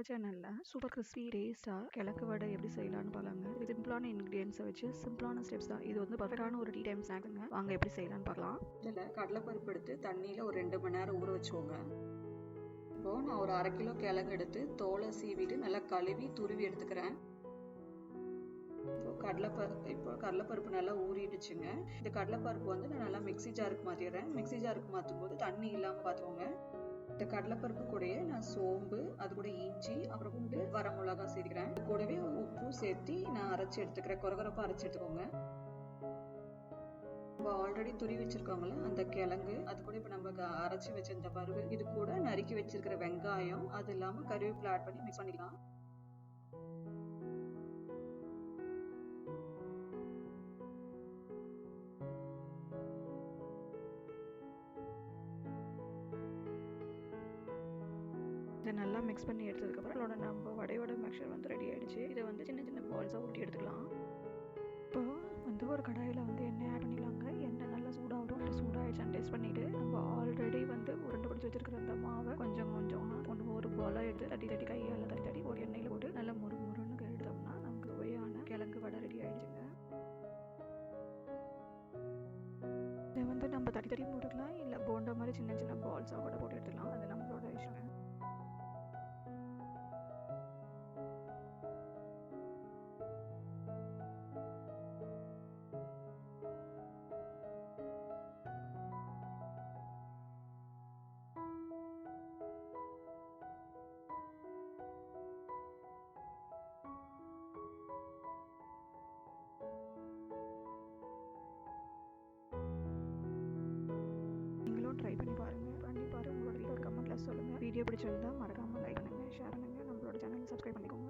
சேனல்ல super crispy டேஸ்டா கிழக்கு வடை எப்படி செய்யலாம்னு பார்க்கலாங்க. இது சிம்பிளான இன்கிரியன்ஸை வச்சு சிம்பிளான ஸ்டெப்ஸ் தான். இது வந்து பர்ஃபெக்டான ஒரு டீ டைம் ஸ்நாக்ங்க. வாங்க எப்படி செய்யலாம்னு பார்க்கலாம். இதில் கடலைப்பருப்பு எடுத்து தண்ணியில் ஒரு 2 மணி நேரம் ஊற வச்சுக்கோங்க. இப்போது நான் ஒரு 1/2 கிலோ கிழங்கு எடுத்து தோலை சீவிட்டு நல்லா கழுவி துருவி எடுத்துக்கிறேன். இப்போ கடலைப்பருப்பு நல்லா ஊறிடுச்சுங்க. இந்த கடலைப்பருப்பு வந்து நான் நல்லா மிக்ஸி ஜாருக்கு மாற்றிடுறேன். மிக்ஸி ஜாருக்கு மாற்றும் போது தண்ணி இல்லாமல் பார்த்துக்கோங்க. இந்த கடலைப்பருப்பு கூடயே நான் சோம்பு, அது கூட இஞ்சி, அப்புறம் பூண்டு, வர மிளகா சேர்க்கிறேன். இது கூடவே உப்பும் சேர்த்து நான் அரைச்சி எடுத்துக்கிறேன். கொரகொரப்பாக அரைச்சி எடுத்துக்கோங்க. நம்ம ஆல்ரெடி துருவி வச்சிருக்கோங்களே அந்த கிழங்கு, அது கூட இப்போ நம்ம அரைச்சி வச்சிருந்த பருப்பு, இது கூட நறுக்கி வச்சிருக்கிற வெங்காயம், அது இல்லாமல் கருவேப்பிலை ஆட் பண்ணி மிக்ஸ் பண்ணிக்கலாம். இதை நல்லா மிக்ஸ் பண்ணி எடுத்ததுக்கப்புறம் நம்ம வடையோட மிக்சர் வந்து ரெடி ஆகிடுச்சு. இதை வந்து சின்ன சின்ன பால்ஸாக ஊட்டி எடுத்துக்கலாம். இப்போ வந்து ஒரு கடாயில் வந்து எண்ணெய் ஆட் பண்ணிக்கலாங்க. எண்ணெய் நல்லா சூடாகட்டும். சூடாகிடுச்சான்னு டேஸ்ட் பண்ணிவிட்டு நம்ம ஆல்ரெடி வந்து உருண்டை பிடிச்சி வச்சுருக்கிற அந்த மாவை கொஞ்சம் ஒரு பாலாக எடுத்து தட்டி கையால் தட்டி ஒரு எண்ணெயில் போட்டு நல்லா முறுன்னு எடுத்தோம்னா நமக்கு சுவையான கிழங்கு வடை ரெடி ஆகிடுச்சுங்க. இதை வந்து நம்ம தட்டி போட்டுக்கலாம், இல்லை போண்டா மாதிரி சின்ன சின்ன பால்ஸாக கூட போட்டு எடுத்துக்கலாம். அது நம்மளோட விஷயம். நீங்களும் ட்ரை பண்ணி பாருங்கள். உங்களோட வீடியோ கமெண்ட்ல சொல்லுங்கள். வீடியோ பிடிச்சிருந்தா மறக்காமல் லைக் பண்ணுங்கள், ஷேர் பண்ணுங்கள். நம்மளோட சேனல் சப்ஸ்கிரைப் பண்ணிக்கோங்க.